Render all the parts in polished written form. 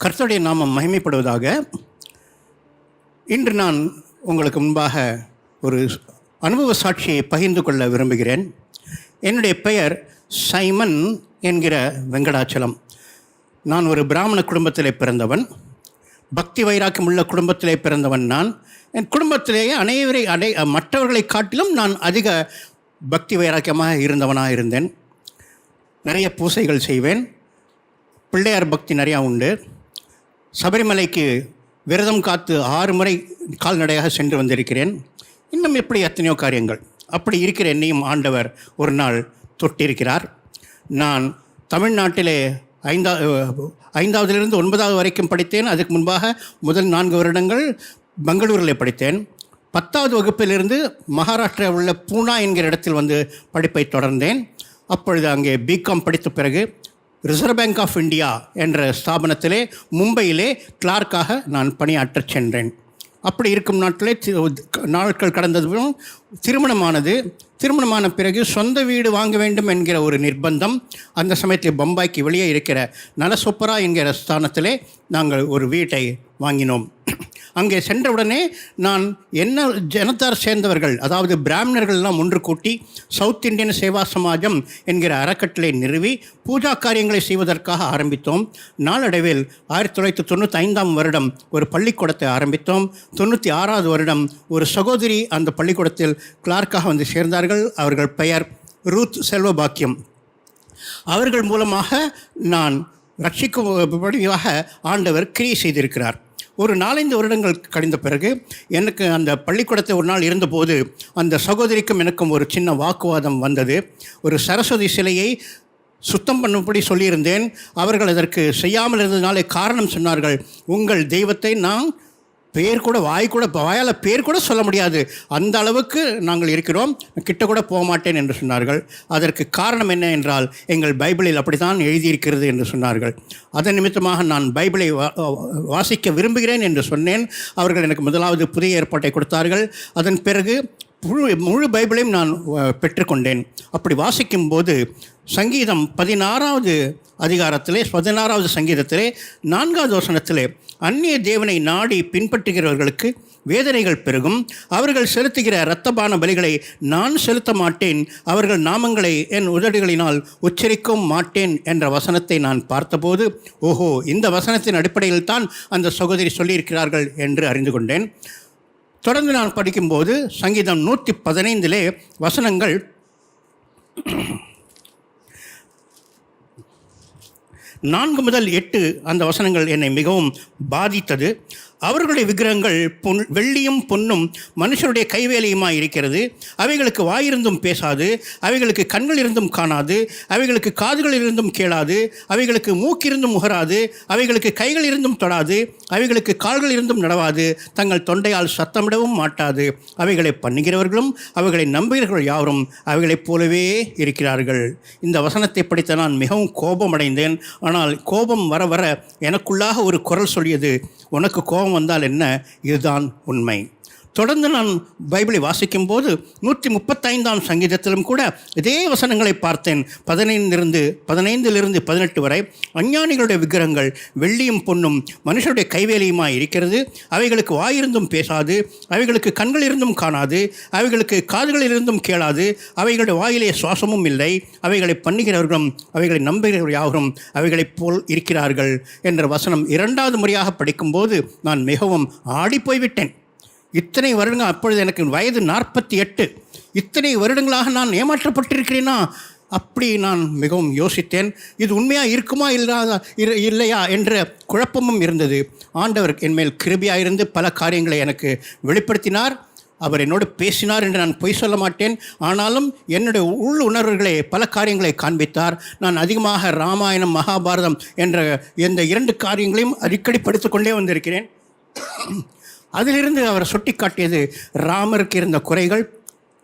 கர்த்தருடைய நாமம் மகிமைப்படுவதாக. இன்று நான் உங்களுக்கு முன்பாக ஒரு அனுபவ சாட்சியை பகிர்ந்து கொள்ள விரும்புகிறேன். என்னுடைய பெயர் சைமன் என்கிற வெங்கடாச்சலம். நான் ஒரு பிராமண குடும்பத்திலே பிறந்தவன். பக்தி வைராக்கியம் உள்ள குடும்பத்திலே பிறந்தவன். நான் என் குடும்பத்திலேயே மற்றவர்களை காட்டிலும் நான் அதிக பக்தி வைராக்கியமாக இருந்தவனாக இருந்தேன். நிறைய பூசைகள் செய்வேன். பிள்ளையார் பக்தி நிறையா உண்டு. சபரிமலைக்கு விரதம் காத்து 6 முறை கால்நடையாக சென்று வந்திருக்கிறேன். இன்னும் எப்படி எத்தனையோ காரியங்கள். அப்படி இருக்கிற என்னையும் ஆண்டவர் ஒரு நாள் தொட்டிருக்கிறார். நான் தமிழ்நாட்டிலே 5ஆவதிலிருந்து 9ஆவது வரைக்கும் படித்தேன். அதுக்கு முன்பாக முதல் 4 வருடங்கள் பெங்களூரில் படித்தேன். 10ஆவது வகுப்பிலிருந்து மகாராஷ்டிரா உள்ள பூனா என்கிற இடத்தில் வந்து படிப்பை தொடர்ந்தேன். அப்பொழுது அங்கே பிகாம் படித்த பிறகு ரிசர்வ் பேங்க் ஆஃப் இந்தியா என்ற ஸ்தாபனத்திலே மும்பையிலே கிளார்க்காக நான் பணியாற்றச் சென்றேன். அப்படி இருக்கும் நாட்கள் கடந்ததும் திருமணமான பிறகு சொந்த வீடு வாங்க வேண்டும் என்கிற ஒரு நிர்பந்தம். அந்த சமயத்தில் பம்பாய்க்கு வெளியே இருக்கிற நலசொப்பரா என்கிற ஸ்தானத்திலே நாங்கள் ஒரு வீட்டை வாங்கினோம். அங்கே சென்றவுடனே நான் என்ன ஜனத்தார் சேர்ந்தவர்கள், அதாவது பிராமணர்கள்லாம் ஒன்று கூட்டி சவுத் இந்தியன் சேவா சமாஜம் என்கிற அறக்கட்டளை நிறுவி பூஜா காரியங்களை செய்வதற்காக ஆரம்பித்தோம். நாளடைவில் 1995ஆம் வருடம் ஒரு பள்ளிக்கூடத்தை ஆரம்பித்தோம். 96ஆவது வருடம் ஒரு சகோதரி அந்த பள்ளிக்கூடத்தில் கிளார்க்காக வந்து சேர்ந்தார்கள். அவர்கள் பெயர் ரூத் செல்வபாக்கியம். அவர்கள் மூலமாக நான் ரட்சிக்கும்படியாக ஆண்டவர் கிரியை செய்திருக்கிறார். ஒரு 4-5 வருடங்கள் கழிந்த பிறகு எனக்கு அந்த பள்ளிக்கூடத்தை ஒரு நாள் இருந்தபோது அந்த சகோதரிக்கும் எனக்கும் ஒரு சின்ன வாக்குவாதம் வந்தது. ஒரு சரஸ்வதி சிலையை சுத்தம் பண்ணும்படி சொல்லியிருந்தேன். அவர்கள் அதற்கு செய்யாமல் இருந்ததுனாலே காரணம் சொன்னார்கள். உங்கள் தெய்வத்தை நான் வாயால் பேர் கூட சொல்ல முடியாது, அந்த அளவுக்கு நாங்கள் இருக்கிறோம், கிட்ட கூட போக மாட்டேன் என்று சொன்னார்கள். அதற்கு காரணம் என்ன என்றால், எங்கள் பைபிளில் அப்படித்தான் எழுதியிருக்கிறது என்று சொன்னார்கள். அதன் நிமித்தமாக நான் பைபிளை வாசிக்க விரும்புகிறேன் என்று சொன்னேன். அவர்கள் எனக்கு முதலாவது புதிய ஏற்பாட்டை கொடுத்தார்கள். அதன் பிறகு முழு பைபிளையும் நான் பெற்றுக்கொண்டேன். அப்படி வாசிக்கும்போது சங்கீதம் 16வது அதிகாரத்திலே 16வது சங்கீதத்திலே 4வது வசனத்திலே அந்நிய தேவனை நாடி பின்பற்றுகிறவர்களுக்கு வேதனைகள் பெருகும், அவர்கள் செலுத்துகிற இரத்தபான பலிகளை நான் செலுத்த மாட்டேன், அவர்கள் நாமங்களை என் உதடுகளினால் உச்சரிக்கவும் மாட்டேன் என்ற வசனத்தை நான் பார்த்தபோது, ஓஹோ, இந்த வசனத்தின் அடிப்படையில் தான் அந்த சகோதரி சொல்லியிருக்கிறார்கள் என்று அறிந்து கொண்டேன். தொடர்ந்து நான் படிக்கும்போது சங்கீதம் 115 வசனங்கள் 4 முதல் 8 அந்த வசனங்கள் என்னை மிகவும் பாதித்தது. அவர்களுடைய விக்கிரகங்கள் வெள்ளியும் பொன்னும் மனுஷருடைய கைவேலையுமாய் இருக்கிறது. அவைகளுக்கு வாயிருந்தும் பேசாது, அவைகளுக்கு கண்கள் இருந்தும் காணாது, அவைகளுக்கு காதுகள் இருந்தும் கேளாது, அவைகளுக்கு மூக்கிருந்தும் முகராது, அவைகளுக்கு கைகள் இருந்தும் தொடாது, அவைகளுக்கு கால்கள் இருந்தும் நடவாது, தங்கள் தொண்டையால் சத்தமிடவும் மாட்டாது. அவைகளை பண்ணுகிறவர்களும் அவைகளை நம்புகிறவர்கள் யாவரும் அவைகளைப் போலவே இருக்கிறார்கள். இந்த வசனத்தை படித்த நான் மிகவும் கோபமடைந்தேன். ஆனால் கோபம் வர வர எனக்குள்ளாக ஒரு குரல் சொல்லியது, உனக்கு கோபம் வந்தால் என்ன, இதுதான் உண்மை. தொடர்ந்து நான் பைபிளை வாசிக்கும்போது 135ஆம் சங்கீதத்திலும் கூட இதே வசனங்களை பார்த்தேன். 15 18 வரை அஞ்ஞானிகளுடைய விக்கிரகங்கள் வெள்ளியும் பொன்னும் மனுஷருடைய கைவேலையுமாய் இருக்கிறது. அவைகளுக்கு வாயிருந்தும் பேசாது, அவைகளுக்கு கண்கள் இருந்தும் காணாது, அவைகளுக்கு காதுகள் இருந்தும் கேளாது, அவைகளுடைய வாயிலே சுவாசமும் இல்லை, அவைகளை பண்ணுகிறவர்களும் அவைகளை நம்புகிறவர்கள் யாவரும் அவைகளைப் போல் இருக்கிறார்கள் என்ற வசனம் 2வது முறையாக படிக்கும்போது நான் மிகவும் ஆடிப்போய்விட்டேன். இத்தனை வருடங்கள், அப்பொழுது எனக்கு வயது 48, இத்தனை வருடங்களாக நான் ஏமாற்றப்பட்டிருக்கிறேனா? அப்படி நான் மிகவும் யோசித்தேன். இது உண்மையாக இருக்குமா இல்லையா என்ற குழப்பமும் இருந்தது. ஆண்டவர் என்மேல் கிருபையாக இருந்து பல காரியங்களை எனக்கு வெளிப்படுத்தினார். அவர் என்னோடு பேசினார் என்று நான் பொய் சொல்ல மாட்டேன். ஆனாலும் என்னுடைய உள் உணர்வுகளை பல காரியங்களை காண்பித்தார். நான் அதிகமாக ராமாயணம் மகாபாரதம் என்ற இந்த 2 காரியங்களையும் அடிக்கடி படித்துக்கொண்டே வந்திருக்கிறேன். அதிலிருந்து அவர் சுட்டி காட்டியது ராமருக்கு இருந்த குறைகள்,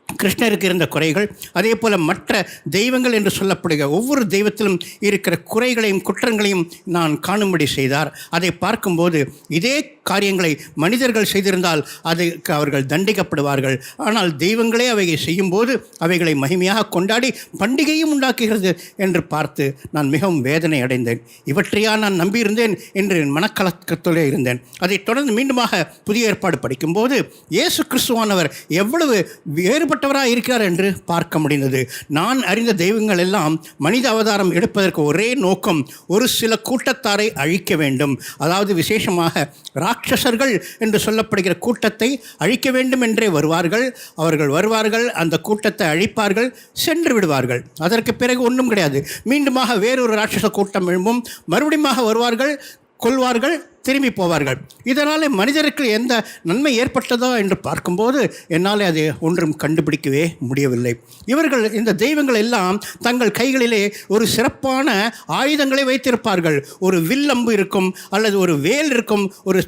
கிருஷ்ணருக்கு இருந்த குறைகள், அதே போல் மற்ற தெய்வங்கள் என்று சொல்லப்படுகிற ஒவ்வொரு தெய்வத்திலும் இருக்கிற குறைகளையும் குற்றங்களையும் நான் காணும்படி செய்தார். அதை பார்க்கும்போது இதே காரியங்களை மனிதர்கள் செய்திருந்தால் அதுக்கு அவர்கள் தண்டிக்கப்படுவார்கள். ஆனால் தெய்வங்களே அவைகளை செய்யும்போது அவைகளை மகிமையாக கொண்டாடி பண்டிகையும் உண்டாக்குகிறது என்று பார்த்து நான் மிகவும் வேதனை அடைந்தேன். இவற்றையா நான் நம்பியிருந்தேன் என்று மனக்கலக்கத்தோடு இருந்தேன். அதைத் தொடர்ந்து மீண்டுமாக புதிய ஏற்பாடு படிக்கும்போது இயேசு கிறிஸ்துவானவர் எவ்வளவு வேறுபட்டவராக இருக்கிறார் என்று பார்க்க முடிந்தது. நான் அறிந்த தெய்வங்கள் எல்லாம் மனித அவதாரம் எடுப்பதற்கு ஒரே நோக்கம், ஒரு சில கூட்டத்தாரை அழிக்க வேண்டும். அதாவது விசேஷமாக ராட்சசர்கள் என்று சொல்லப்படுகிற கூட்டத்தை அழிக்க வேண்டும் என்றே வருவார்கள். அவர்கள் வருவார்கள், அந்த கூட்டத்தை அழிப்பார்கள், சென்று விடுவார்கள். அதற்கு பிறகு ஒன்றும் கிடையாது. மீண்டுமாக வேறொரு ராட்சச கூட்டம் எழும்பும், மறுபடியும் வருவார்கள், கொள்வார்கள், திரும்பி போவார்கள். இதனால் மனிதருக்கு எந்த நன்மை ஏற்பட்டதோ என்று பார்க்கும்போது என்னால் அது ஒன்றும் கண்டுபிடிக்கவே முடியவில்லை. இவர்கள் இந்த தெய்வங்கள் எல்லாம் தங்கள் கைகளிலே ஒரு சிறப்பான ஆயுதங்களை வைத்திருப்பார்கள். ஒரு வில்லம்பு இருக்கும், அல்லது ஒரு வேல் இருக்கும், ஒரு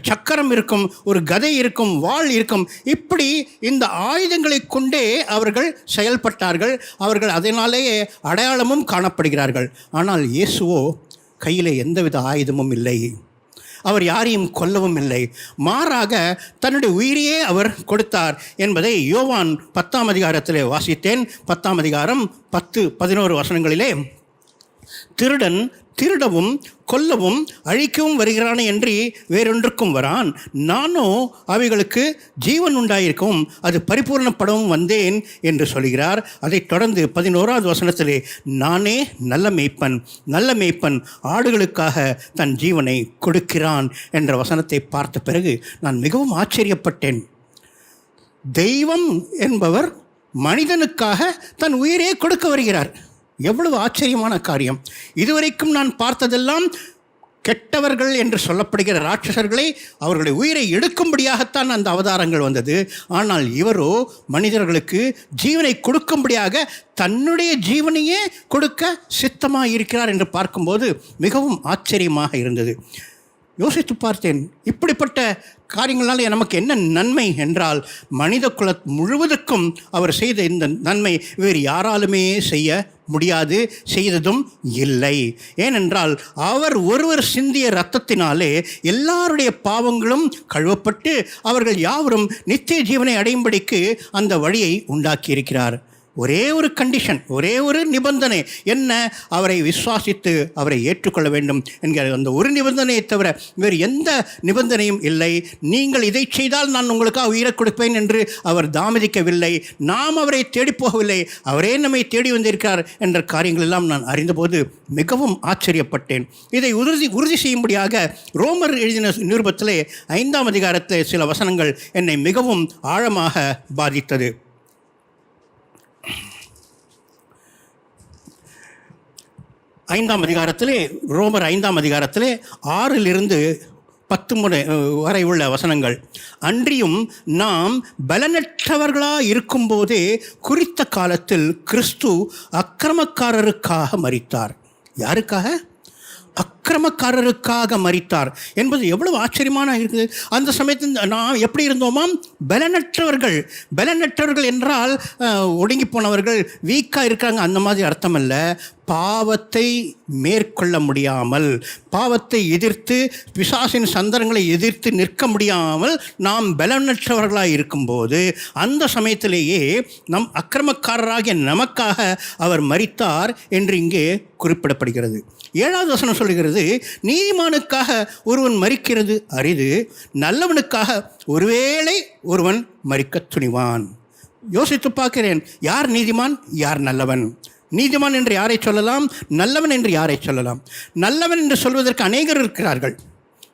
சக்கரம் இருக்கும், ஒரு கதை இருக்கும், வாள் இருக்கும். இப்படி இந்த ஆயுதங்களை கொண்டே அவர்கள் செயல்பட்டார்கள். அவர்கள் அதனாலேயே அடையாளமும் காணப்படுகிறார்கள். ஆனால் இயேசுவோ கையில் எந்தவித ஆயுதமும் இல்லை. அவர் யாரையும் கொல்லவும் இல்லை. மாறாக தன்னுடைய உயிரையே அவர் கொடுத்தார் என்பதை யோவான் 10ஆம் அதிகாரத்திலே வாசித்தேன். 10ஆம் அதிகாரம் 10-11 வசனங்களிலே, திருடன் திருடவும் கொல்லவும் அழிக்கவும் வருகிறானே என்று வேறொன்றுக்கும் வரான். நானோ அவைகளுக்கு ஜீவன் உண்டாயிருக்கவும் அது பரிபூர்ணப்படவும் வந்தேன் என்று சொல்கிறார். அதைத் தொடர்ந்து 11ஆவது வசனத்திலே, நானே நல்ல மேய்ப்பன், நல்ல மேய்ப்பன் ஆடுகளுக்காக தன் ஜீவனை கொடுக்கிறான் என்ற வசனத்தை பார்த்த பிறகு நான் மிகவும் ஆச்சரியப்பட்டேன். தெய்வம் என்பவர் மனிதனுக்காக தன் உயிரே கொடுக்க வருகிறார். எவ்வளவு ஆச்சரியமான காரியம்! இதுவரைக்கும் நான் பார்த்ததெல்லாம் கெட்டவர்கள் என்று சொல்லப்படுகிற ராட்சசர்களை அவர்களுடைய உயிரை எடுக்கும்படியாகத்தான் அந்த அவதாரங்கள் வந்தது. ஆனால் இவரோ மனிதர்களுக்கு ஜீவனை கொடுக்கும்படியாக தன்னுடைய ஜீவனையே கொடுக்க சித்தமாக இருக்கிறார் என்று பார்க்கும்போது மிகவும் ஆச்சரியமாக இருந்தது. யோசித்து பார்த்தேன், இப்படிப்பட்ட காரியங்களால் நமக்கு என்ன நன்மை என்றால், மனித குல முழுவதுக்கும் அவர் செய்த இந்த நன்மை வேறு யாராலுமே செய்ய முடியாது, செய்ததும் இல்லை. ஏனென்றால் அவர் ஒருவர் சிந்திய இரத்தத்தினாலே எல்லாருடைய பாவங்களும் கழுவப்பட்டு அவர்கள் யாவரும் நித்திய ஜீவனை அடையும்படிக்கு அந்த வழியை உண்டாக்கியிருக்கிறார். ஒரே ஒரு கண்டிஷன், ஒரே ஒரு நிபந்தனை என்ன? அவரை விசுவாசித்து அவரை ஏற்றுக்கொள்ள வேண்டும் என்கிற அந்த ஒரு நிபந்தனையை தவிர வேறு எந்த நிபந்தனையும் இல்லை. நீங்கள் இதை செய்தால் நான் உங்களுக்காக உயிரை கொடுப்பேன் என்று அவர் தாமதிக்கவில்லை. நாம் அவரை தேடி போகவில்லை, அவரே நம்மை தேடி வந்திருக்கிறார் என்ற காரியங்கள் எல்லாம் நான் அறிந்தபோது மிகவும் ஆச்சரியப்பட்டேன். இதை உறுதி செய்யும்படியாக ரோமர் எழுதின நிருபத்திலே 5ஆம் அதிகாரத்தில் சில வசனங்கள் என்னை மிகவும் ஆழமாக பாதித்தது. ரோமர் 5ஆம் அதிகாரத்திலே 6 10 வரை உள்ள வசனங்கள், அன்றியும் நாம் பலனற்றவர்களாக இருக்கும்போதே குறித்த காலத்தில் கிறிஸ்து அக்கிரமக்காரருக்காக மரித்தார். யாருக்காக? அக்கிரமக்காரருக்காக மரித்தார் என்பது எவ்வளவு ஆச்சரியமான இருக்குது. அந்த சமயத்தில் நான் எப்படி இருந்தோமாம்? பலனற்றவர்கள். பலனற்றவர்கள் என்றால் ஒடுங்கி போனவர்கள், வீக்காக இருக்காங்க, அந்த மாதிரி அர்த்தம் அல்ல. பாவத்தை மேற்கொள்ள முடியாமல், பாவத்தை எதிர்த்து, பிசாசின் சந்தர்ங்களை எதிர்த்து நிற்க முடியாமல் நாம் பலனற்றவர்களாக இருக்கும்போது அந்த சமயத்திலேயே நம் அக்கிரமக்காரராகிய நமக்காக அவர் மரித்தார் என்று இங்கே குறிப்பிடப்படுகிறது. 7வது வசனம் சொல்கிறது, நீதிமானுக்காக ஒருவன் மரிக்கிறது அரிது, நல்லவனுக்காக ஒருவேளை ஒருவன் மரிக்க துணிவான். யோசித்து பார்க்கிறேன், யார் நீதிமான், யார் நல்லவன்? நீதிமான் என்று யாரை சொல்லலாம்? நல்லவன் என்று யாரை சொல்லலாம்? நல்லவன் என்று சொல்வதற்கு அநேகர் இருக்கிறார்கள்.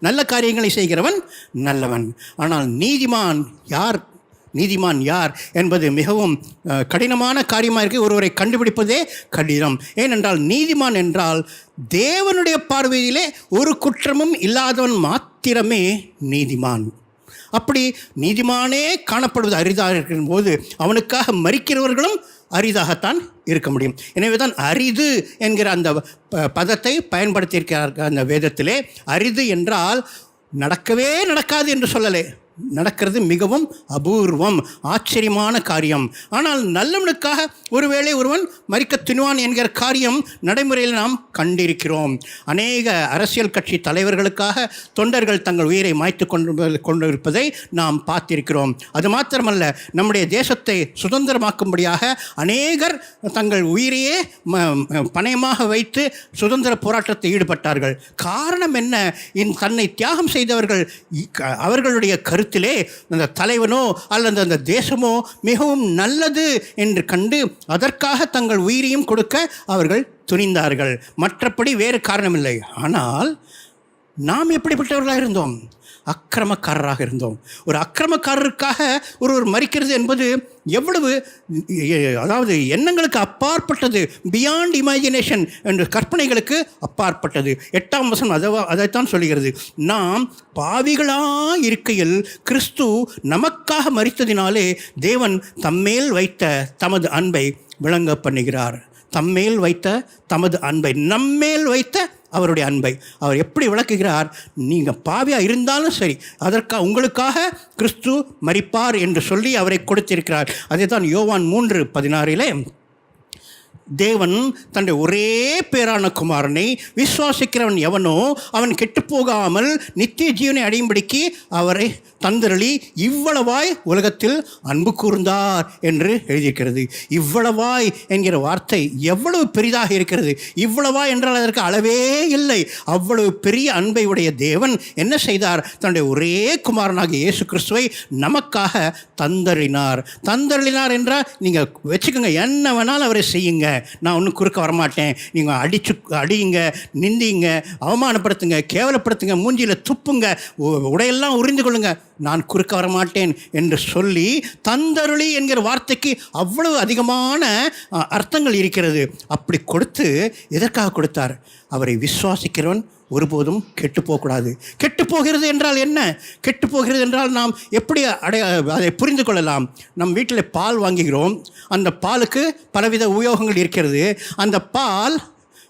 நல்ல காரியங்களை செய்கிறவன் நல்லவன். ஆனால் நீதிமான் யார்? நீதிமான் யார் என்பது மிகவும் கடினமான காரியமாக இருக்குது. ஒருவரை கண்டுபிடிப்பதே கடினம். ஏனென்றால் நீதிமான் என்றால் தேவனுடைய பார்வையிலே ஒரு குற்றமும் இல்லாதவன் மாத்திரமே நீதிமான். அப்படி நீதிமானே காணப்படுவது அரிதாக இருக்கும் போது அவனுக்காக மரிக்கிறவர்களும் அரிதாகத்தான் இருக்க முடியும். எனவே தான் அரிது என்கிற அந்த பதத்தை பயன்படுத்தியிருக்கிறார்கள் அந்த வேதத்திலே. அரிது என்றால் நடக்கவே நடக்காது என்று சொல்லலை, நடக்கிறது மிகவும் அபூர்வம், ஆச்சரியமான காரியம். ஆனால் நல்லவனுக்காக ஒருவேளை ஒருவன் மரிக்க துணிவான் என்கிற காரியம் நடைமுறையில் நாம் கண்டிருக்கிறோம். அநேக அரசியல் கட்சி தலைவர்களுக்காக தொண்டர்கள் தங்கள் உயிரை மாய்த்து கொண்டிருப்பதை நாம் பார்த்திருக்கிறோம். அது மாத்திரமல்ல, நம்முடைய தேசத்தை சுதந்திரமாக்கும்படியாக அநேகர் தங்கள் உயிரையே பணயமாக வைத்து சுதந்திர போராட்டத்தில் ஈடுபட்டார்கள். காரணம் என்ன? தன்னை தியாகம் செய்தவர்கள் அவர்களுடைய கருத்திலே அந்த தலைவனோ அல்லது அந்த தேசமோ மிகவும் நல்லது என்று கண்டு அதற்காக தங்கள் உயிரையும் கொடுக்க அவர்கள் துணிந்தார்கள். மற்றபடி வேறு காரணமில்லை. ஆனால் நாம் எப்படிப்பட்டவர்களாக இருந்தோம்? அக்கிரமக்காரராக இருந்தோம். ஒரு அக்கிரமக்காரருக்காக ஒருவர் மரிக்கிறது என்பது எவ்வளவு, அதாவது எண்ணங்களுக்கு அப்பாற்பட்டது, பியாண்ட் இமேஜினேஷன் என்ற கற்பனைகளுக்கு அப்பாற்பட்டது. 8ஆம் வசனம் அதைத்தான் சொல்லுகிறது. நாம் பாவிகளாக இருக்கையில் கிறிஸ்து நமக்காக மரித்ததினாலே தேவன் தம்மேல் வைத்த தமது அன்பை விளங்க பண்ணுகிறார். தம்மேல் வைத்த தமது அன்பை, நம்மேல் வைத்த அவருடைய அன்பை அவர் எப்படி விளக்குகிறார்? நீங்கள் பாவியாக இருந்தாலும் சரி, அதற்காக உங்களுக்காக கிறிஸ்து மரிப்பார் என்று சொல்லி அவரை கொடுத்திருக்கிறார். அதே தான் யோவான் 3:16 தேவன் தன்னுடைய ஒரே பேரான குமாரனை விசுவாசிக்கிறவன் எவனோ அவன் கெட்டுப்போகாமல் நித்திய ஜீவனை அடையும்படிக்கு அவரை தந்தருளி இவ்வளவாய் உலகத்தில் அன்பு கூர்ந்தார் என்று எழுதியிருக்கிறது. இவ்வளவாய் என்கிற வார்த்தை எவ்வளவு பெரிதாக இருக்கிறது! இவ்வளவாய் என்றால் அதற்கு அளவே இல்லை. அவ்வளவு பெரிய அன்பை உடைய தேவன் என்ன செய்தார்? தன்னுடைய ஒரே குமாரனாகிய இயேசு கிறிஸ்துவை நமக்காக தந்தருளினார். தந்தருளினார் என்றால் நீங்கள் வச்சுக்கோங்க, என்ன வேணாலும் அவரை செய்யுங்க, நான் ஒன்றும் குறுக்க வரமாட்டேன். நீங்கள் அடியுங்க, நிந்திங்க, அவமானப்படுத்துங்க, கேவலப்படுத்துங்க, மூஞ்சியில் துப்புங்க, உடையெல்லாம் உறிந்து கொள்ளுங்க, நான் குறுக்க வரமாட்டேன் என்று சொல்லி தந்தருளி என்கிற வார்த்தைக்கு அவ்வளவு அதிகமான அர்த்தங்கள் இருக்கிறது. அப்படி கொடுத்து எதற்காக கொடுத்தார்? அவரை விசுவாசிக்கிறவன் ஒருபோதும் கெட்டு போகக்கூடாது. கெட்டு போகிறது என்றால் என்ன? கெட்டு போகிறது என்றால் நாம் எப்படி அதை புரிந்து கொள்ளலாம்? நம் வீட்டில் பால் வாங்குகிறோம். அந்த பாலுக்கு பலவித உபயோகங்கள் இருக்கிறது. அந்த பால்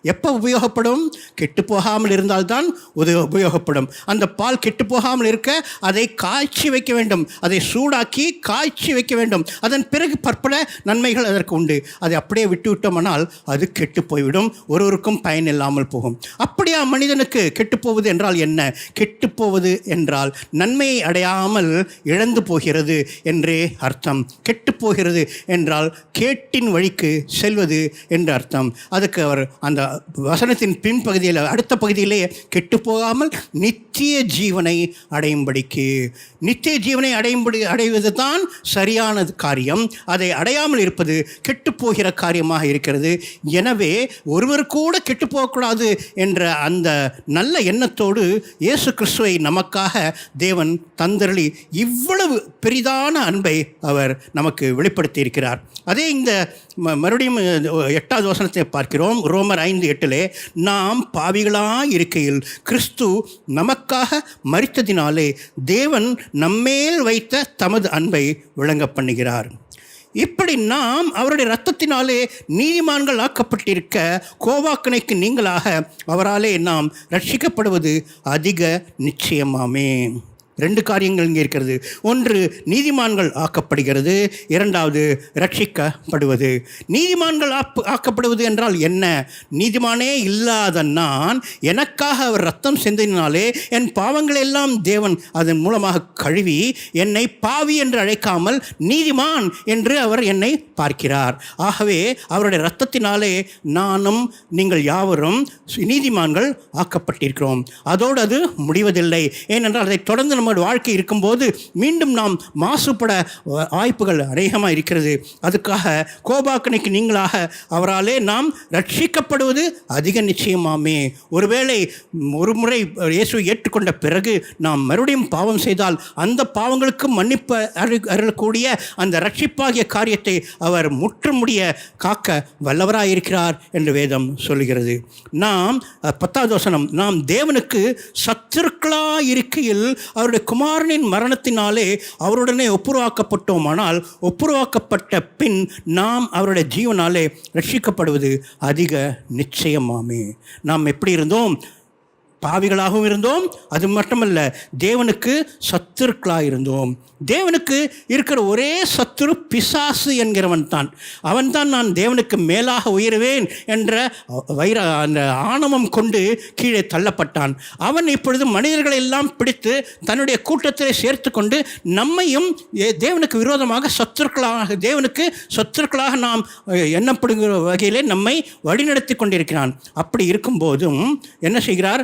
எப்போ உபயோகப்படும்? கெட்டு போகாமல் இருந்தால்தான் உபயோகப்படும். அந்த பால் கெட்டு போகாமல் இருக்க அதை காய்ச்சி வைக்க வேண்டும், அதை சூடாக்கி காய்ச்சி வைக்க வேண்டும். அதன் பிறகு பற்பல நன்மைகள் அதற்கு உண்டு. அதை அப்படியே விட்டு விட்டோமானால் அது கெட்டு போய்விடும், ஒருவருக்கும் பயன் இல்லாமல் போகும். அப்படியா மனிதனுக்கு கெட்டுப்போவது என்றால் என்ன? கெட்டுப்போவது என்றால் நன்மையை அடையாமல் இழந்து போகிறது என்றே அர்த்தம். கெட்டுப்போகிறது என்றால் கேட்டின் வழிக்கு செல்வது என்று அர்த்தம். அதுக்கு அவர் அந்த வசனத்தின் பின்பகுதியில், அடுத்த பகுதியிலே கெட்டுப்போகாமல் நித்திய ஜீவனை அடையும்படிக்கு, நித்திய ஜீவனை அடைவது தான் சரியான காரியம். அதை அடையாமல் இருப்பது கெட்டுப்போகிற காரியமாக இருக்கிறது. எனவே ஒருவர் கூட கெட்டுப்போகக்கூடாது என்ற அந்த நல்ல எண்ணத்தோடு இயேசு கிறிஸ்துவை நமக்காக தேவன் தந்தருளி இவ்வளவு பெரிதான அன்பை அவர் நமக்கு வெளிப்படுத்தி இருக்கிறார். அதே இந்த மறுபடியும் 8வது வசனத்தை பார்க்கிறோம். ரோமர் 5:8 நாம் பாவிகளாக இருக்கையில் கிறிஸ்து நமக்காக மரித்ததினாலே தேவன் நம்மேல் வைத்த தமது அன்பை விளங்க பண்ணுகிறார். இப்படி நாம் அவருடைய இரத்தத்தினாலே நீதிமான்கள் ஆக்கப்பட்டிருக்க கோவாக்கணைக்கு நீங்களாக அவராலே நாம் ரட்சிக்கப்படுவது அதிக நிச்சயமாமே. 2 காரியங்கள் இங்கே இருக்கிறது. ஒன்று, நீதிமான்கள் ஆக்கப்படுகிறது. 2வது, ரட்சிக்கப்படுவது. நீதிமான்கள் ஆக்கப்படுவது என்றால் என்ன? நீதிமானே இல்லாத நான், எனக்காக அவர் ரத்தம் சிந்தினாலே என் பாவங்களெல்லாம் தேவன் அதன் மூலமாக கழுவி என்னை பாவி என்று அழைக்காமல் நீதிமான் என்று அவர் என்னை பார்க்கிறார். ஆகவே அவருடைய இரத்தத்தினாலே நானும் நீங்கள் யாவரும் நீதிமான்கள் ஆக்கப்பட்டிருக்கிறோம். அதோடு அது முடிவதில்லை. ஏனென்றால் அதை தொடர்ந்து நம்முடைய வாழ்க்கை இருக்கும்போது மீண்டும் நாம் மாசுபட வாய்ப்புகள் அநேகமாக இருக்கிறது. அதுக்காக கோபாக்கணைக்கு நீங்களாக அவராலே நாம் ரட்சிக்கப்படுவது அதிக நிச்சயமாமே. ஒருவேளை ஒரு முறை இயேசு ஏற்றுக்கொண்ட பிறகு நாம் மறுபடியும் பாவம் செய்தால் அந்த பாவங்களுக்கு மன்னிப்பு அருளக்கூடிய அந்த ரட்சிப்பாகிய காரியத்தை அவர் முற்றுமுடிய காக்க வல்லவராயிருக்கிறார் என்று வேதம் சொல்லுகிறது. நாம் 10வது வசனம், நாம் தேவனுக்கு சத்துருக்களாக இருக்கையில் அவருடைய குமாரனின் மரணத்தினாலே அவருடனே ஒப்புரவாக்கப்பட்டோமானால் ஒப்புரவாக்கப்பட்ட பின் நாம் அவருடைய ஜீவனாலே ரட்சிக்கப்படுவது அதிக நிச்சயமாமே. நாம் எப்படி இருந்தோம்? பாவிகளாகவும் இருந்தோம். அது மட்டுமல்ல, தேவனுக்கு சத்துருக்களாக இருந்தோம். தேவனுக்கு இருக்கிற ஒரே சத்துரு பிசாசு என்கிறவன் தான். அவன்தான் நான் தேவனுக்கு மேலாக உயருவேன் என்ற அந்த ஆணவம் கொண்டு கீழே தள்ளப்பட்டான். அவன் இப்பொழுது மனிதர்களை எல்லாம் பிடித்து தன்னுடைய கூட்டத்திலே சேர்த்து கொண்டு நம்மையும் தேவனுக்கு விரோதமாக சத்துருக்களாக, தேவனுக்கு சத்துருக்களாக நாம் எண்ணப்படுகிற வகையிலே நம்மை வழிநடத்தி கொண்டிருக்கிறான். அப்படி இருக்கும்போதும் என்ன செய்கிறார்?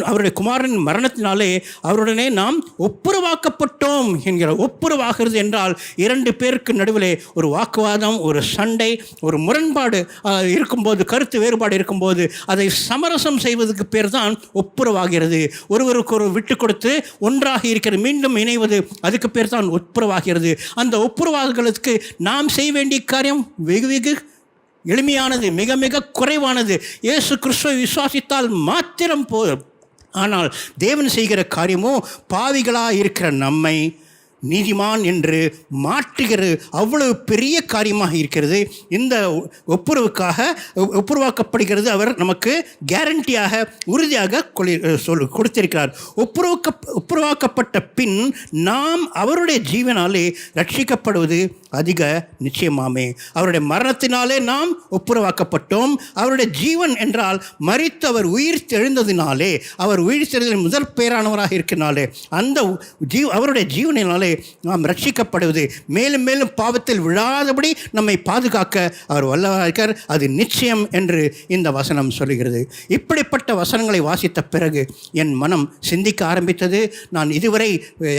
அவருடைய குமாரனின் மரணத்தினாலே அவருடனே நாம் ஒப்புரவாக்கப்பட்டோம் என்கிற. ஒப்புரவாகிறது என்றால் இரண்டு பேருக்கு நடுவிலே ஒரு வாக்குவாதம், ஒரு சண்டை, ஒரு முரண்பாடு இருக்கும்போது, கருத்து வேறுபாடு இருக்கும்போது அதை சமரசம் செய்வதற்கு பேர் தான் ஒப்புரவாகிறது. ஒருவருக்கு ஒரு விட்டு கொடுத்து ஒன்றாக இருக்கிறது, மீண்டும் இணைவது, அதுக்கு பேர் தான் ஒப்புரவாகிறது. அந்த ஒப்புரவாகுகளுக்கு நாம் செய்ய வேண்டிய காரியம் வெகு வெகு எளிமையானது, மிக மிக குறைவானது. இயேசு கிறிஸ்துவை விசுவாசித்தால் மாத்திரம் போதும். ஆனால் தேவன் செய்கிற காரியமோ பாவிகளாக இருக்கிற நம்மை நீதிமான் என்று மாற்றுகிறது. அவ்வளவு பெரிய காரியமாக இருக்கிறது. இந்த ஒப்புரவாக்கப்படுகிறது அவர் நமக்கு கேரண்டியாக, உறுதியாக கொடுத்திருக்கிறார். ஒப்புரவாக்கப்பட்ட பின் நாம் அவருடைய ஜீவனாலே ரட்சிக்கப்படுவது அதிக நிச்சயமாமே. அவருடைய மரணத்தினாலே நாம் ஒப்புரவாக்கப்பட்டோம். அவருடைய ஜீவன் என்றால் மரித்து அவர் உயிர் தெழுந்ததினாலே, அவர் உயிர் தெழுந்ததில் முதல் பேரானவராக இருக்கிறனாலே, அந்த அவருடைய ஜீவனினாலே நாம் ரட்சிக்கப்படுவது, மேலும் மேலும் பாவத்தில் விழாதபடி நம்மை பாதுகாக்க அவர் வல்லவராக இருக்கார். அது நிச்சயம் என்று இந்த வசனம் சொல்லுகிறது. இப்படிப்பட்ட வசனங்களை வாசித்த பிறகு என் மனம் சிந்திக்க ஆரம்பித்தது. நான் இதுவரை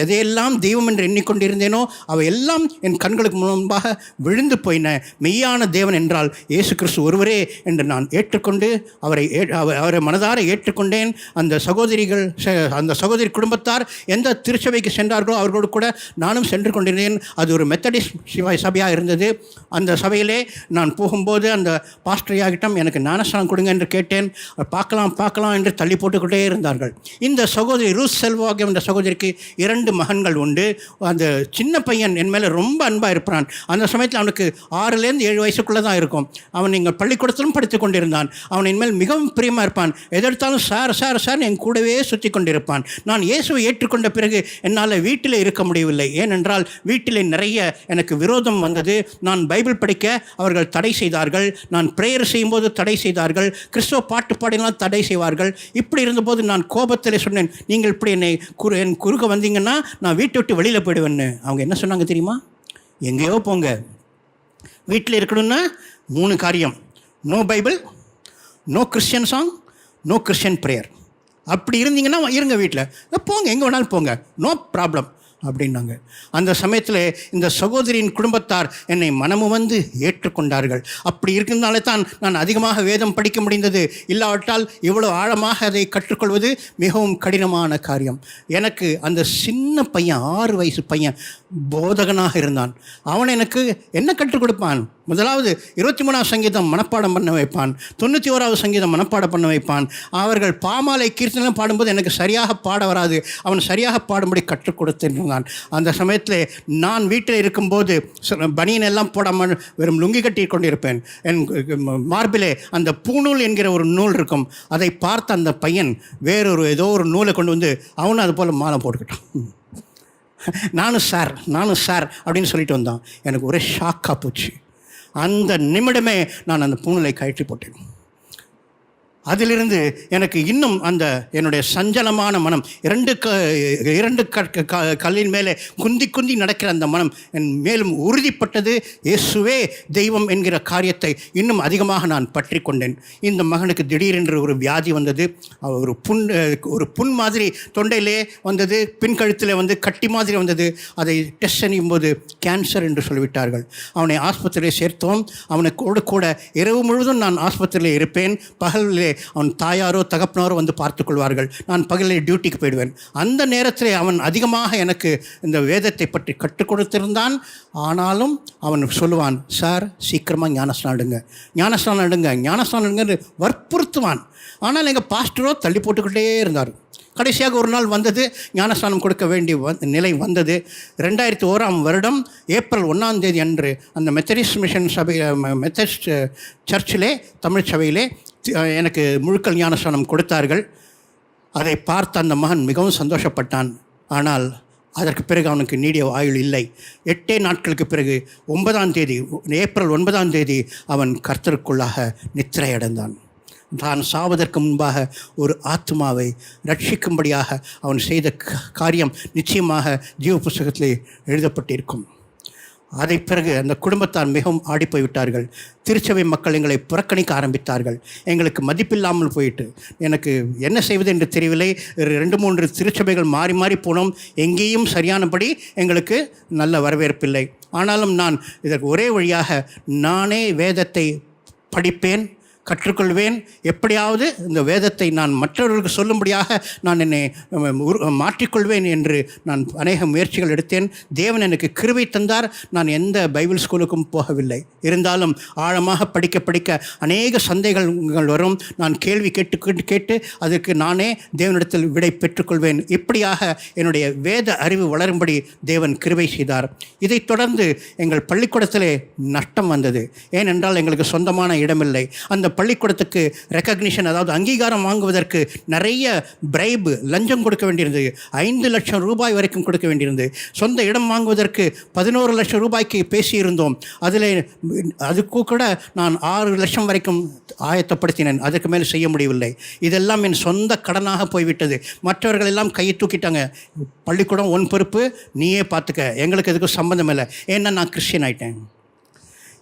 எதையெல்லாம் தெய்வம் என்று எண்ணிக்கொண்டிருந்தேனோ அவை எல்லாம் என் கண்களுக்கு முன்பாக விழுந்து போயின. மெய்யான தேவன் என்றால் இயேசு கிறிஸ்து ஒருவரே என்று நான் ஏற்றுக்கொண்டு அவரை மனதார ஏற்றுக்கொண்டேன். அந்த சகோதரி குடும்பத்தார் எந்த திருச்சபைக்கு சென்றார்களோ அவர்களோடு கூட நானும் சென்று கொண்டிருந்தேன். அது ஒரு மெத்தடிஸ்ட் சபையாக இருந்தது. அந்த சபையிலே நான் போகும்போது அந்த பாஸ்டரையாகிட்டம் எனக்கு ஞானஸ்நானம் கொடுங்க என்று கேட்டேன். பார்க்கலாம் என்று தள்ளி போட்டுக்கிட்டே இருந்தார்கள். இந்த சகோதரி ரூத் செல்வாகம் என்ற சகோதரிக்கு 2 மகன்கள் உண்டு. அந்த சின்ன பையன் என் மேலே ரொம்ப அன்பாக இருப்பான். அந்த சமயத்தில் அவனுக்கு 6லேருந்து 7 வயசுக்குள்ளே தான் இருக்கும். அவன் எங்கள் பள்ளிக்கூடத்திலும் படித்து கொண்டிருந்தான். அவன் என் மேல் மிகவும் பிரியமாக இருப்பான். எதெடுத்தாலும் சார் என் கூடவே சுற்றி கொண்டிருப்பான். நான் இயேசுவை ஏற்றுக்கொண்ட பிறகு என்னால் வீட்டில் இருக்க முடியவில்லை. ஏனென்றால் வீட்டில் நிறைய எனக்கு விரோதம் வந்தது. நான் பைபிள் படிக்க அவர்கள் தடை செய்தார்கள். நான் ப்ரேயர் செய்யும்போது தடை செய்தார்கள். கிறிஸ்துவ பாட்டு பாடினால் தடை செய்வார்கள். இப்படி இருந்தபோது நான் கோபத்தில் சொன்னேன், நீங்கள் இப்படி என் குறுக்க வந்தீங்கன்னா நான் வீட்டை விட்டு வெளியில் போயிடுவேன்னு. அவங்க என்ன சொன்னாங்க தெரியுமா? எங்கேயோ போங்க, வீட்டில் இருக்கணும்னா 3 காரியம்: no Bible, no Christian song, no Christian prayer. அப்படி இருந்தீங்கன்னா இருங்க, வீட்டில் போங்க, எங்கே வேணாலும் போங்க, நோ ப்ராப்ளம் அப்படின்னாங்க. அந்த சமயத்தில் இந்த சகோதரியின் குடும்பத்தார் என்னை மனமு வந்து ஏற்றுக்கொண்டார்கள். அப்படி இருக்கிறதுனால தான் நான் அதிகமாக வேதம் படிக்க முடிந்தது. இல்லாவிட்டால் இவ்வளோ ஆழமாக அதை கற்றுக்கொள்வது மிகவும் கடினமான காரியம். எனக்கு அந்த சின்ன பையன், 6 வயசு பையன் போதகனாக இருந்தான். அவன் எனக்கு என்ன கற்றுக் கொடுப்பான்? முதலாவது 23ஆம் சங்கீதம் மனப்பாடம் பண்ண வைப்பான். 91ஆவது சங்கீதம் மனப்பாடம் பண்ண வைப்பான். அவர்கள் பாமாலை கீர்த்தனம் பாடும்போது எனக்கு சரியாக பாட வராது. அவன் சரியாக பாடும்படி கற்றுக் கொடுத்திருந்தான். அந்த சமயத்தில் நான் வீட்டில் இருக்கும்போது பனியன் எல்லாம் போடாமல் வெறும் லுங்கி கட்டி கொண்டிருப்பேன். என் மார்பிலே அந்த பூநூல் என்கிற ஒரு நூல் இருக்கும். அதை பார்த்த அந்த பையன் ஏதோ ஒரு நூலை கொண்டு வந்து அவனும் அது போல் மாலை போட்டுக்கிட்டான். நானும் சார் அப்படின்னு சொல்லிட்டு வந்தான். எனக்கு ஒரே ஷாக்காக போச்சு. அந்த நிமிடமே நான் அந்த பூணலை கழற்றி போட்டேன். அதிலிருந்து எனக்கு இன்னும் அந்த என்னுடைய சஞ்சலமான மனம், 2 கல்லின் மேலே குந்தி நடக்கிற அந்த மனம் என் மேலும் உறுதிப்பட்டது. இயேசுவே தெய்வம் என்கிற காரியத்தை இன்னும் அதிகமாக நான் பற்றி கொண்டேன். இந்த மகனுக்கு திடீரென்று ஒரு வியாதி வந்தது. ஒரு புண் மாதிரி தொண்டையிலே வந்தது, பின்கழுத்தில் வந்து கட்டி மாதிரி வந்தது. அதை டெஸ்ட் செய்யும் போது கேன்சர் என்று சொல்லிவிட்டார்கள். அவனை ஆஸ்பத்திரியில் சேர்த்தோம். அவனுக்கு கூட இரவு முழுவதும் நான் ஆஸ்பத்திரியில் இருப்பேன். பகலிலே அவன் தாயாரோ தகப்பனாரோ வந்து பார்த்துக்கொள்வார்கள். நான் பகலில் டியூட்டிக்கு போயிடுவேன். அந்த நேரத்தில் அவன் அதிகமாக எனக்கு இந்த வேதத்தை பற்றி கற்றுக் கொடுத்திருந்தான். ஆனாலும் அவன் சொல்லுவான், சார் சீக்கிரமாக ஞானஸ்நானம் எடுங்க வற்புறுத்துவான். ஆனால் எங்கள் பாஸ்டரோ தள்ளி போட்டுக்கிட்டே இருந்தார். கடைசியாக ஒரு நாள் வந்தது, ஞானஸ்நானம் கொடுக்க வேண்டிய நிலை வந்தது. 2001ஆம் வருடம் ஏப்ரல் 1ஆம் தேதி அன்று அந்த மெத்தடிஸ்ட் மிஷன் மெத்தடிஸ்ட் சர்ச்சிலே, தமிழ் சபையிலே எனக்கு முழுக்கல் ஞானஸ்நானம் கொடுத்தார்கள். அதை பார்த்த அந்த மகன் மிகவும் சந்தோஷப்பட்டான். ஆனால் அதற்கு பிறகு அவனுக்கு நீடிய ஆயுள் இல்லை. 8 நாட்களுக்கு பிறகு 9ஆம் தேதி, ஏப்ரல் 9ஆம் தேதி அவன் கர்த்தருக்குள்ளாக நித்திரை அடைந்தான். தான் சாவதற்கு முன்பாக ஒரு ஆத்மாவை ரட்சிக்கும்படியாக அவன் செய்த காரியம் நிச்சயமாக ஜீவ புஸ்தகத்திலே எழுதப்பட்டிருக்கும். அதை பிறகு அந்த குடும்பத்தார் மிகவும் ஆடிப்போய் விட்டார்கள். திருச்சபை மக்கள் எங்களை புறக்கணிக்க ஆரம்பித்தார்கள். எங்களுக்கு மதிப்பில்லாமல் போயிட்டு எனக்கு என்ன செய்வது என்று தெரியவில்லை. 2-3 திருச்சபைகள் மாறி மாறி போனோம். எங்கேயும் சரியானபடி எங்களுக்கு நல்ல வரவேற்பில்லை. ஆனாலும் நான் இதற்கு ஒரே வழியாக நானே வேதத்தை படிப்பேன், கற்றுக்கொள்வேன். எப்படியாவது இந்த வேதத்தை நான் மற்றவர்களுக்கு சொல்லும்படியாக நான் என்னை மாற்றிக்கொள்வேன் என்று நான் அநேக முயற்சிகள் எடுத்தேன். தேவன் எனக்கு கிருபை தந்தார். நான் எந்த பைபிள் ஸ்கூலுக்கும் போகவில்லை. இருந்தாலும் ஆழமாக படிக்க படிக்க அநேக சந்தேகங்கள் வரும். நான் கேள்வி கேட்டு அதற்கு நானே தேவனிடத்தில் விடை பெற்றுக்கொள்வேன். இப்படியாக என்னுடைய வேத அறிவு வளரும்படி தேவன் கிருபை செய்தார். இதைத் தொடர்ந்து எங்கள் பள்ளிக்கூடத்திலே நஷ்டம் வந்தது. ஏனென்றால் எங்களுக்கு சொந்தமான இடமில்லை. அந்த பள்ளிக்கூடத்துக்கு ரெக்கக்னிஷன், அதாவது அங்கீகாரம் வாங்குவதற்கு நிறைய பிரைபு, லஞ்சம் கொடுக்க வேண்டியிருந்தது. 5 லட்சம் ரூபாய் வரைக்கும் கொடுக்க வேண்டியிருந்தது. சொந்த இடம் வாங்குவதற்கு 11 லட்சம் ரூபாய்க்கு பேசியிருந்தோம். அதில் அதுக்கு கூட நான் 6 லட்சம் வரைக்கும் ஆயத்தப்படுத்தினேன். அதுக்கு மேலே செய்ய முடியவில்லை. இதெல்லாம் என் சொந்த கடனாக போய்விட்டது. மற்றவர்கள் எல்லாம் கையை தூக்கிட்டாங்க. பள்ளிக்கூடம் உன் பொறுப்பு, நீயே பார்த்துக்க, எங்களுக்கு எதுக்கும் சம்மந்தம் இல்லை. ஏன்னா நான் கிறிஸ்டியன் ஆகிட்டேன்.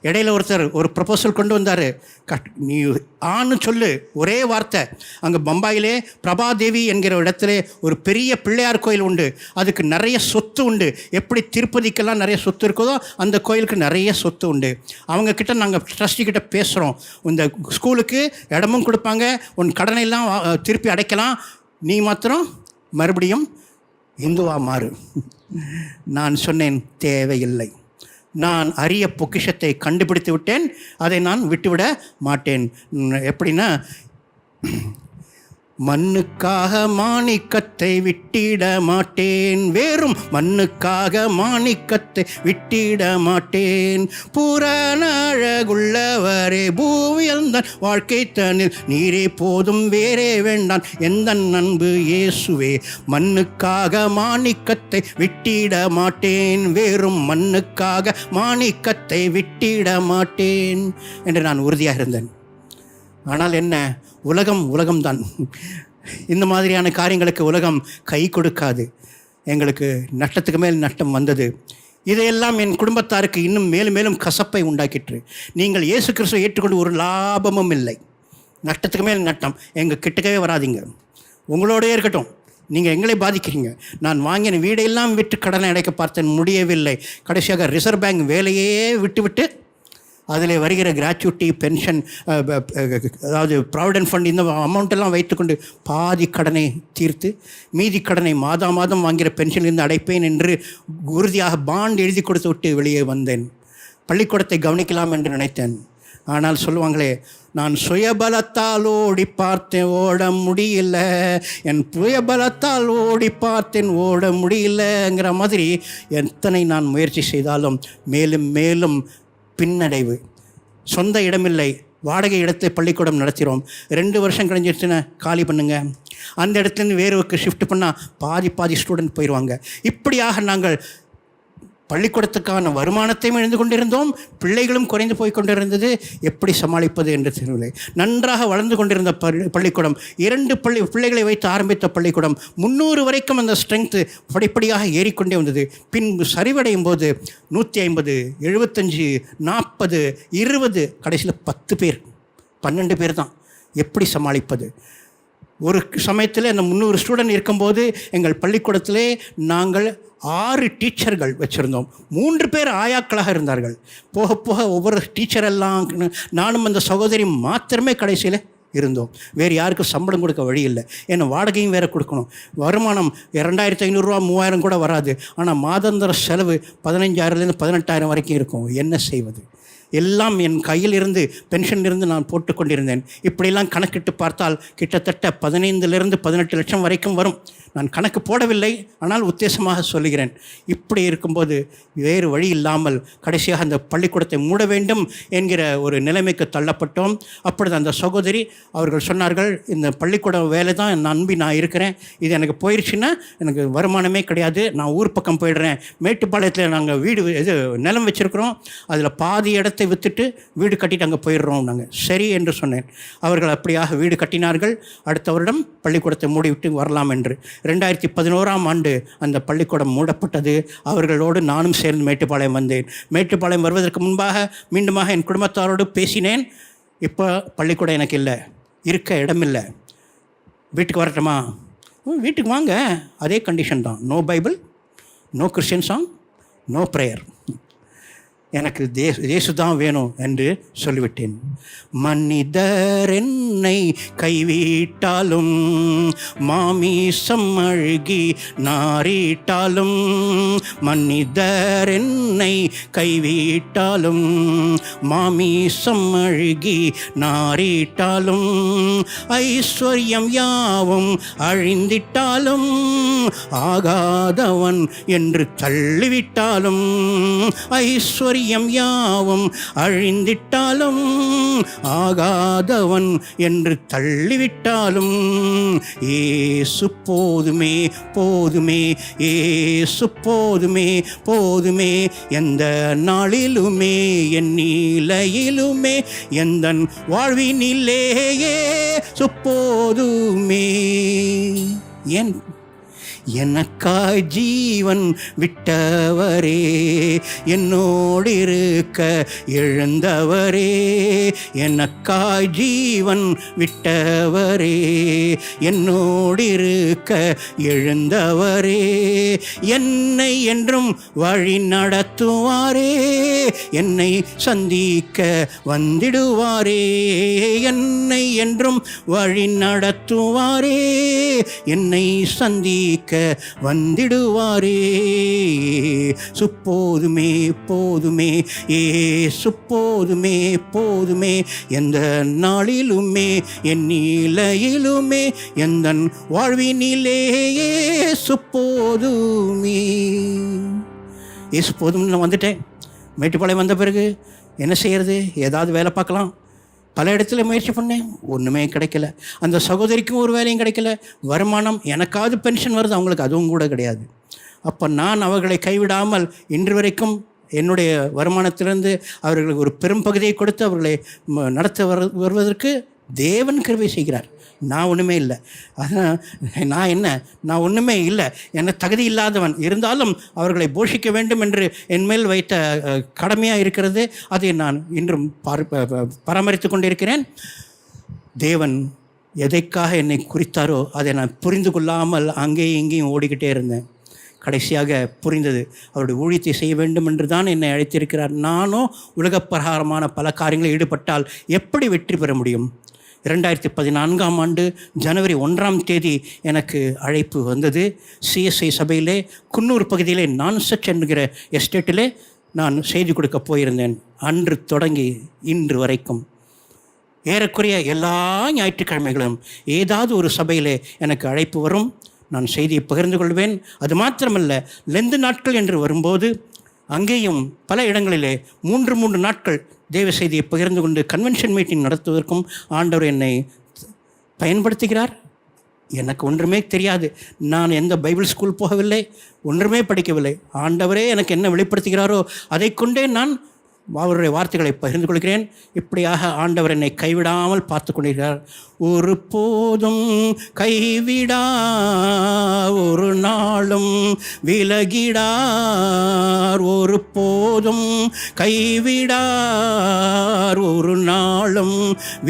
இடையில ஒருத்தர் ஒரு ப்ரப்போசல் கொண்டு வந்தார். நீ ஆன்னு சொல்லு, ஒரே வார்த்தை. அங்கே பம்பாயிலே பிரபாதேவி என்கிற இடத்துல ஒரு பெரிய பிள்ளையார் கோயில் உண்டு. அதுக்கு நிறைய சொத்து உண்டு. எப்படி திருப்பதிக்கெல்லாம் நிறைய சொத்து இருக்குதோ அந்த கோயிலுக்கு நிறைய சொத்து உண்டு. அவங்கக்கிட்ட நாங்கள் ட்ரஸ்டிக்கிட்ட பேசுகிறோம். இந்த ஸ்கூலுக்கு இடமும் கொடுப்பாங்க, உன் கடனையெல்லாம் திருப்பி அடைக்கலாம், நீ மாத்திரம் மறுபடியும் இந்துவா மாறு. நான் சொன்னேன், தேவையில்லை. நான் அரிய பொக்கிஷத்தை கண்டுபிடித்து விட்டேன், அதை நான் விட்டுவிட மாட்டேன். எப்படின்னா, மண்ணுக்காக மாணிக்கத்தை விட்டிட மாட்டேன், வேறும் மண்ணுக்காக மாணிக்கத்தை விட்டிட மாட்டேன். புறன அழகுள்ளவரே பூவியல்தான் வாழ்க்கை தனில் நீரே போதும் வேறே வேண்டான் எந்த அன்பு இயேசுவே. மண்ணுக்காக மாணிக்கத்தை விட்டிட மாட்டேன், வேறும் மண்ணுக்காக மாணிக்கத்தை விட்டிட மாட்டேன் என்று நான் உறுதியாக இருந்தேன். ஆனால் என்ன, உலகம்தான். இந்த மாதிரியான காரியங்களுக்கு உலகம் கை கொடுக்காது. எங்களுக்கு நஷ்டத்துக்கு மேல் நஷ்டம் வந்தது. இதையெல்லாம் என் குடும்பத்தாருக்கு இன்னும் மேலும் மேலும் கசப்பை உண்டாக்கிற்று. நீங்கள் இயேசு கிறிஸ்துவை ஏற்றுக்கொண்டு ஒரு லாபமும் இல்லை. நஷ்டத்துக்கு மேல் நஷ்டம். எங்கள் கிட்டக்கவே வராதிங்க, உங்களோடய இருக்கட்டும். நீங்கள் எங்களை பாதிக்கிறீங்க. நான் வாங்கின வீடையெல்லாம் விட்டு கடனை அடைக்க பார்த்தேன், முடியவில்லை. கடைசியாக ரிசர்வ் பேங்க் வேலையே விட்டு அதில் வருகிற கிராச்சுவிட்டி, பென்ஷன், அதாவது ப்ராவிடென்ட் ஃபண்ட், இந்த அமௌண்ட்டெல்லாம் வைத்துக்கொண்டு பாதி கடனை தீர்த்து மீதி கடனை மாதம் வாங்கிற பென்ஷன்லேருந்து அடைப்பேன் என்று உறுதியாக பாண்ட் எழுதி கொடுத்து விட்டு வெளியே வந்தேன். பள்ளிக்கூடத்தை கவனிக்கலாம் என்று நினைத்தேன். ஆனால் சொல்லுவாங்களே, நான் சுயபலத்தால் ஓடி பார்த்தேன், ஓட முடியல, என் சுயபலத்தால் ஓடி பார்த்தேன், ஓட முடியலங்கிற மாதிரி எத்தனை நான் முயற்சி செய்தாலும் மேலும் மேலும் பின்னடைவு. சொந்த இடமில்லை, வாடகை இடத்தை பள்ளிக்கூடம் நடத்துகிறோம். 2 வருஷம் கழிஞ்சிடுச்சுன்னா காலி பண்ணுங்க. அந்த இடத்துலேருந்து வேறுக்கு ஷிஃப்ட் பண்ணால் பாதி ஸ்டூடெண்ட் போயிடுவாங்க. இப்படியாக நாங்கள் பள்ளிக்கூடத்துக்கான வருமானத்தையும் இழந்து கொண்டிருந்தோம், பிள்ளைகளும் குறைந்து போய் கொண்டிருந்தது. எப்படி சமாளிப்பது என்று தெரியவில்லை. நன்றாக வளர்ந்து கொண்டிருந்த பள்ளிக்கூடம், 2 பிள்ளைகளை வைத்து ஆரம்பித்த பள்ளிக்கூடம் 300 வரைக்கும் அந்த ஸ்ட்ரென்த்து படிப்படியாக ஏறிக்கொண்டே வந்தது. பின்பு சரிவடையும் போது 150, 75, 40, 20, கடைசியில் 10 பேர், 12 பேர் தான். எப்படி சமாளிப்பது? ஒரு சமயத்தில் அந்த 300 ஸ்டூடெண்ட் இருக்கும்போது எங்கள் பள்ளிக்கூடத்திலே நாங்கள் 6 டீச்சர்கள் வச்சுருந்தோம். 3 பேர் ஆயாக்களாக இருந்தார்கள். போக போக ஒவ்வொரு டீச்சரெல்லாம் நானும் அந்த சகோதரி மாத்திரமே கடைசியில் இருந்தோம். வேறு யாருக்கும் சம்பளம் கொடுக்க வழி இல்லை. ஏன்னா வாடகையும் வேறு கொடுக்கணும். வருமானம் 2500 ரூபா 3000 கூட வராது. ஆனால் மாதாந்திர செலவு 15,000லேருந்து 18,000 வரைக்கும் இருக்கும். என்ன செய்வது? எல்லாம் என் கையிலிருந்து பென்ஷனிலிருந்து நான் போட்டுக்கொண்டிருந்தேன். இப்படியெல்லாம் கணக்கிட்டு பார்த்தால் கிட்டத்தட்ட 15 18 லட்சம் வரைக்கும் வரும். நான் கணக்கு போடவில்லை, ஆனால் உத்தேசமாக சொல்லுகிறேன். இப்படி இருக்கும்போது வேறு வழி இல்லாமல் கடைசியாக அந்த பள்ளிக்கூடத்தை மூட வேண்டும் என்கிற ஒரு நிலைமைக்கு தள்ளப்பட்டோம். அப்பொழுது அந்த சகோதரி அவர்கள் சொன்னார்கள், இந்த பள்ளிக்கூட வேலை தான் நம்பி நான் இருக்கிறேன், இது எனக்கு போயிடுச்சுன்னா எனக்கு வருமானமே கிடையாது, நான் ஊர் பக்கம் போயிடுறேன். மேட்டுப்பாளையத்தில் நாங்கள் நிலம் வச்சுருக்கிறோம், அதில் பாதி இடத்தை விற்றுட்டு வீடு கட்டிட்டு அங்கே போயிடுறோம். நாங்கள் சரி என்று சொன்னேன். அவர்கள் அப்படியாக வீடு கட்டினார்கள். அடுத்த வருடம் பள்ளிக்கூடத்தை மூடிவிட்டு வரலாம் என்று. 2011ஆம் ஆண்டு அந்த பள்ளிக்கூடம் மூடப்பட்டது. அவர்களோடு நானும் சேர்ந்து மேட்டுப்பாளையம் வந்தேன். மேட்டுப்பாளையம் வருவதற்கு முன்பாக மீண்டுமாக என் குடும்பத்தாரோடு பேசினேன். இப்போ பள்ளிக்கூடம் எனக்கு இல்லை, இருக்க இடமில்லை, வீட்டுக்கு வரட்டுமா? வீட்டுக்கு வாங்க, அதே கண்டிஷன் தான். No Bible, no Christian song, no prayer. எனக்கு இயேசு தான் வேணும் என்று சொல்லிவிட்டேன். மனிதர் என்னை கைவிட்டாலும், மாமிசம் அழுகி நாரிட்டாலும், மனிதர் என்னை கைவிட்டாலும், மாமிசம் அழுகி நாரிட்டாலும், ஐஸ்வர்யம் யாவும் அழிந்திட்டாலும், ஆகாதவன் என்று தள்ளிவிட்டாலும், ஐஸ்வர்யம் யாவும் அழிந்திட்டாலும், ஆகாதவன் என்று தள்ளிவிட்டாலும், ஏசு போதுமே போதுமே, ஏசு போதுமே போதுமே, எந்த நாளிலுமே என் நிலையிலுமே, எந்த வாழ்வினிலே ஏசு போதுமே. ஏன்? எனக்காய் ஜீவன் விட்டவரே, என்னோடு இருக்க எழுந்தவரே, எனக்காய் ஜீவன் விட்டவரே, என்னோடு இருக்க எழுந்தவரே, என்னை என்றும் வழி நடத்துவாரே, என்னை சந்திக்க வந்திடுவாரே, என்னை என்றும் வழி நடத்துவாரே, என்னை சந்திக்க வந்திடுவாரே. சுப்போதுமே போதுமே, ஏசு போதுமே போதுமே, எந்த நாளிலுமே என் நிலையிலுமே, எந்த வாழ்வினிலே ஏசு போதுமே. ஏசு போதும்னு நான் வந்துட்டேன். மேட்டுப்பாளையம் வந்த பிறகு என்ன செய்கிறது? ஏதாவது வேலை பார்க்கலாம். பல இடத்துல முயற்சி பண்ணேன், ஒன்றுமே கிடைக்கல. அந்த சகோதரிக்கும் ஒரு வேலையும் கிடைக்கல. வருமானம் எனக்காவது பென்ஷன் வருது, அவங்களுக்கு அதுவும் கூட கிடையாது. அப்போ நான் அவர்களை கைவிடாமல் இன்று வரைக்கும் என்னுடைய வருமானத்திலிருந்து அவர்களுக்கு ஒரு பெரும் பகுதியை கொடுத்து அவர்களை நடத்த வருவதற்கு தேவன் கிருபை செய்கிறார். நான் ஒன்றுமே இல்லை. அதனால் நான் ஒன்றுமே இல்லை, என்ன தகுதி இல்லாதவன். இருந்தாலும் அவர்களை போஷிக்க வேண்டும் என்று என்மேல் வைத்த கடமையாக இருக்கிறது. அதை நான் இன்றும் பராமரித்து கொண்டிருக்கிறேன். தேவன் எதைக்காக என்னை குறித்தாரோ அதை நான் புரிந்து கொள்ளாமல் அங்கேயும் இங்கேயும் ஓடிக்கிட்டே இருந்தேன். கடைசியாக புரிந்தது, அவருடைய ஊழியத்தை செய்ய வேண்டும் என்று தான் என்னை அழைத்திருக்கிறார். நானும் உலகப் பிரகாரமான பல காரியங்களில் ஈடுபட்டால் எப்படி வெற்றி பெற முடியும்? 2014ஆம் ஆண்டு ஜனவரி 1ஆம் தேதி எனக்கு அழைப்பு வந்தது. சிஎஸ்ஐ சபையிலே குன்னூர் பகுதியிலே நான்செட் என்கிற எஸ்டேட்டிலே நான் செய்தி கொடுக்க போயிருந்தேன். அன்று தொடங்கி இன்று வரைக்கும் ஏறக்குறைய எல்லா ஞாயிற்றுக்கிழமைகளும் ஏதாவது ஒரு சபையிலே எனக்கு அழைப்பு வரும். நான் செய்தியை பகிர்ந்து கொள்வேன். அது மாத்திரமல்ல, லெந்து நாட்கள் என்று வரும்போது அங்கேயும் பல இடங்களிலே 3 நாட்கள் தேவ செய்தியை பகிர்ந்து கொண்டு கன்வென்ஷன் மீட்டிங் நடத்துவதற்கும் ஆண்டவர் என்னை பயன்படுத்துகிறார். எனக்கு ஒன்றுமே தெரியாது. நான் எந்த பைபிள் ஸ்கூல் போகவில்லை, ஒன்றுமே படிக்கவில்லை. ஆண்டவரே எனக்கு என்ன வெளிப்படுத்துகிறாரோ அதை கொண்டே நான் அவருடைய வார்த்தைகளை பகிர்ந்து கொள்கிறேன். இப்படியாக ஆண்டவர் என்னை கைவிடாமல் பார்த்து கொண்டிருக்கிறார். ஒரு போதும் கைவிடா, ஒரு நாளும் விலகிடார், ஒரு போதும் கைவிடார், ஒரு நாளும்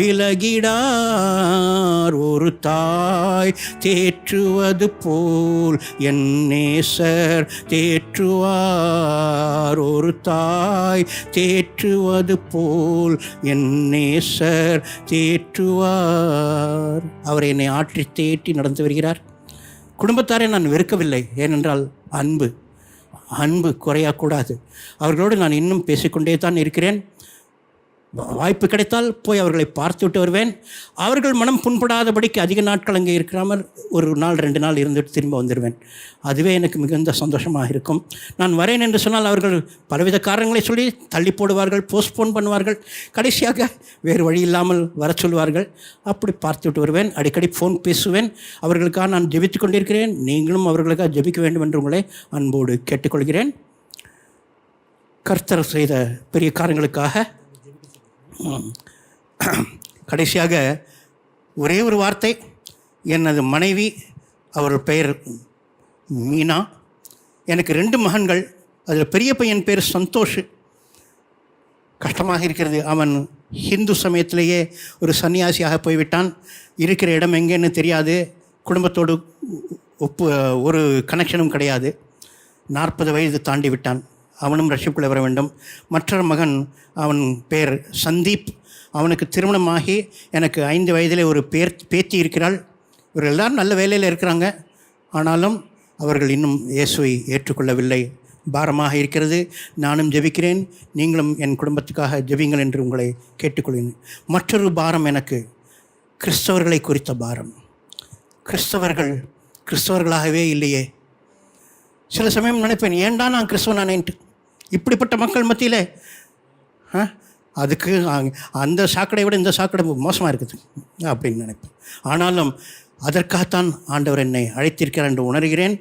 விலகிடார். ஒரு தாய் தேற்றுவது போல் என் நேசர் தேற்றுவார், ஒரு தாய் தேற்றுவது போல் என் நேசர் தேற்றுவார். அவர் என்னை ஆற்றி தேற்றி நடந்து வருகிறார். குடும்பத்தாரை நான் வெறுக்கவில்லை, ஏனென்றால் அன்பு குறையக்கூடாது. அவர்களோடு நான் இன்னும் பேசிக்கொண்டே தான் இருக்கிறேன். வாய்ப்பு கிடைத்தால் போய் அவர்களை பார்த்துவிட்டு வருவேன். அவர்கள் மனம் புண்படாதபடிக்கு அதிக நாட்கள் அங்கே இருக்கிறாமல் ஒரு நாள் 2 நாள் இருந்துட்டு திரும்ப வந்துடுவேன். அதுவே எனக்கு மிகுந்த சந்தோஷமாக இருக்கும். நான் வரேன் என்று சொன்னால் அவர்கள் பலவித காரணங்களை சொல்லி தள்ளி போடுவார்கள், போஸ்ட்போன் பண்ணுவார்கள். கடைசியாக வேறு வழி இல்லாமல் வர சொல்வார்கள். அப்படி பார்த்துவிட்டு வருவேன். அடிக்கடி ஃபோன் பேசுவேன். அவர்களுக்காக நான் ஜெபித்து கொண்டிருக்கிறேன். நீங்களும் அவர்களுக்காக ஜெபிக்க வேண்டும் என்று உங்களை அன்போடு கேட்டுக்கொள்கிறேன். கர்த்தர் செய்த பெரிய காரியங்களுக்காக கடைசியாக ஒரே ஒரு வார்த்தை. எனது மனைவி, அவர் பெயர் மீனா. எனக்கு 2 மகன்கள். அதில் பெரிய பையன் பேர் சந்தோஷ். கஷ்டமாக இருக்கிறது. அவன் ஹிந்து சமயத்திலேயே ஒரு சன்னியாசியாக போய்விட்டான். இருக்கிற இடம் எங்கேன்னு தெரியாது. குடும்பத்தோடு ஒரு கனெக்ஷனும் கிடையாது. 40 வயது தாண்டி விட்டான். அவனும் ரஷ்யக்குள்ளே வர வேண்டும். மற்றொரு மகன், அவன் பேர் சந்தீப். அவனுக்கு திருமணமாகி எனக்கு 5 வயதிலே ஒரு பேத்தி இருக்கிறாள். இவர்கள் எல்லாரும் நல்ல வேலையில் இருக்கிறாங்க. ஆனாலும் அவர்கள் இன்னும் இயேசுவை ஏற்றுக்கொள்ளவில்லை. பாரமாக இருக்கிறது. நானும் ஜெபிக்கிறேன். நீங்களும் என் குடும்பத்துக்காக ஜெபிங்கள் என்று உங்களை கேட்டுக்கொள்கிறேன். மற்றொரு பாரம் எனக்கு கிறிஸ்தவர்களை குறித்த பாரம். கிறிஸ்தவர்களாகவே இல்லையே. சில சமயம் நினைப்பேன், ஏன்டா நான் கிறிஸ்தவனானேன்ட்டு. இப்படிப்பட்ட மக்கள் மத்தியில் அதுக்கு அந்த சாக்கடை விட இந்த சாக்கடை மோசமாக இருக்குது அப்படின்னு நினைப்பேன். ஆனாலும் அதற்காகத்தான் ஆண்டவர் என்னை அழைத்திருக்கிறார் என்று உணர்கிறேன்.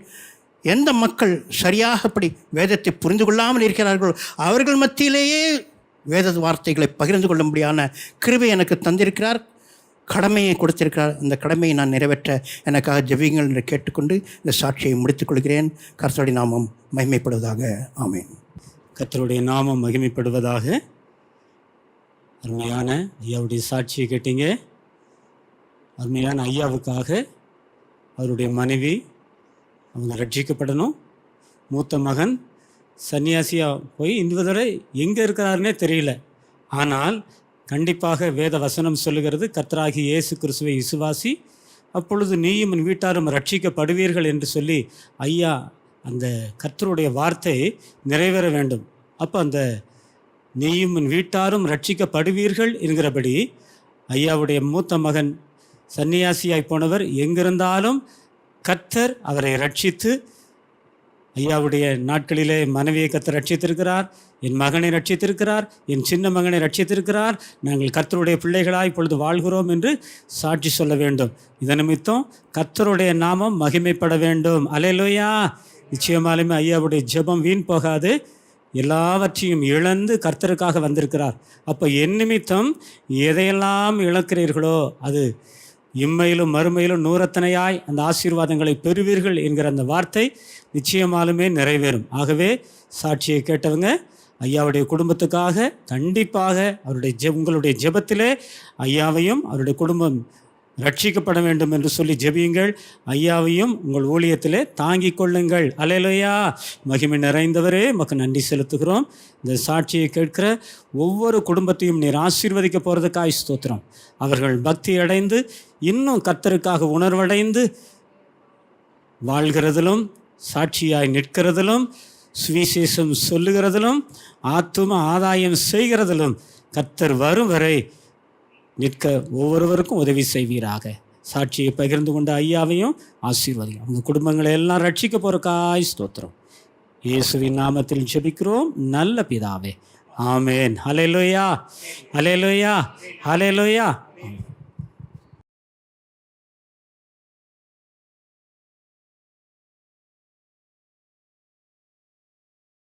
எந்த மக்கள் சரியாகப்படி வேதத்தை புரிந்து கொள்ளாமல் இருக்கிறார்களோ அவர்கள் மத்தியிலேயே வேத வார்த்தைகளை பகிர்ந்து கொள்ளும்படியான கிருபை எனக்கு தந்திருக்கிறார். கடமையை கொடுத்திருக்கிறார். அந்த கடமையை நான் நிறைவேற்ற எனக்காக ஜெபியுங்கள் என்று கேட்டுக்கொண்டு இந்த சாட்சியை முடித்துக்கொள்கிறேன். கர்த்தருடைய நாமம் மகிமைப்படுவதாக. ஆமென். கர்த்தருடைய நாமம் மகிமைப்படுவதாக. அருமையான ஐயாவுடைய சாட்சியை கேட்டீங்க. அருமையான ஐயாவுக்காக அவருடைய மனைவி அவங்க ரட்சிக்கப்படணும். மூத்த மகன் சன்னியாசியாக போய் இந்த வரை எங்கே இருக்கிறாருன்னே தெரியல. ஆனால் கண்டிப்பாக வேத வசனம் சொல்லுகிறது, கர்த்தராகிய இயேசு கிறிஸ்துவை விசுவாசி, அப்பொழுது நீயும் உன் வீட்டாரும் ரட்சிக்கப்படுவீர்கள் என்று சொல்லி ஐயா அந்த கர்த்தருடைய வார்த்தை நிறைவேற வேண்டும். அப்போ அந்த நீயும் உன் வீட்டாரும் ரட்சிக்கப்படுவீர்கள் என்கிறபடி ஐயாவுடைய மூத்த மகன் சன்னியாசியாய் போனவர் எங்கிருந்தாலும் கர்த்தர் அவரை ரட்சித்து, ஐயாவுடைய நாட்களிலே மனைவியை கர்த்தர் ரட்சித்திருக்கிறார், என் மகனை ரட்சித்திருக்கிறார், என் சின்ன மகனை ரட்சித்திருக்கிறார். நாங்கள் கர்த்தருடைய பிள்ளைகளாய் இப்பொழுது வாழ்கிறோம் என்று சாட்சி சொல்ல வேண்டும். இதன் நிமித்தம் கர்த்தருடைய நாமம் மகிமைப்பட வேண்டும். அல்லேலூயா. நிச்சயமாலுமே ஐயாவுடைய ஜெபம் வீண் போகாது. எல்லாவற்றையும் இழந்து கர்த்தருக்காக வந்திருக்கிறார். அப்போ என் நிமித்தம் எதையெல்லாம் இழக்கிறீர்களோ அது இம்மையிலும் மறுமையிலும் நூறத்தனையாய் அந்த ஆசீர்வாதங்களை பெறுவீர்கள் என்கிற அந்த வார்த்தை நிச்சயமாலுமே நிறைவேறும். ஆகவே சாட்சியை கேட்டவங்க ஐயாவுடைய குடும்பத்துக்காக கண்டிப்பாக உங்களுடைய ஜெபத்திலே ஐயாவையும் அவருடைய குடும்பம் ரட்சிக்கப்பட வேண்டும் என்று சொல்லி ஜெபியுங்கள். ஐயாவையும் உங்கள் ஊழியத்திலே தாங்கிக் கொள்ளுங்கள். அல்லேலூயா. மகிமை நிறைந்தவரே, உமக்கு நன்றி செலுத்துகிறோம். இந்த சாட்சியை கேட்கிற ஒவ்வொரு குடும்பத்தையும் நீர் ஆசீர்வதிக்க போகிறதுக்காய் ஸ்தோத்திரம். அவர்கள் பக்தி அடைந்து இன்னும் கர்த்தருக்காக உணர்வடைந்து வாழ்கிறதிலும் சாட்சியாய் நிற்கிறதிலும் சுவிசேஷம் சொல்லுகிறதிலும் ஆத்தும ஆதாயம் செய்கிறதிலும் கர்த்தர் வரும் வரை நிற்க ஒவ்வொருவருக்கும் உதவி செய்வீராக. சாட்சியை பகிர்ந்து கொண்ட ஐயாவையும் ஆசீர்வதியும். அவங்க குடும்பங்களை எல்லாம் ரட்சிக்க போறக்காய் ஸ்தோத்திரம். இயேசுவின் நாமத்தில் ஜெபிக்கிறோம் நல்ல பிதாவே. ஆமென். ஹல்லேலூயா, ஹல்லேலூயா, ஹல்லேலூயா.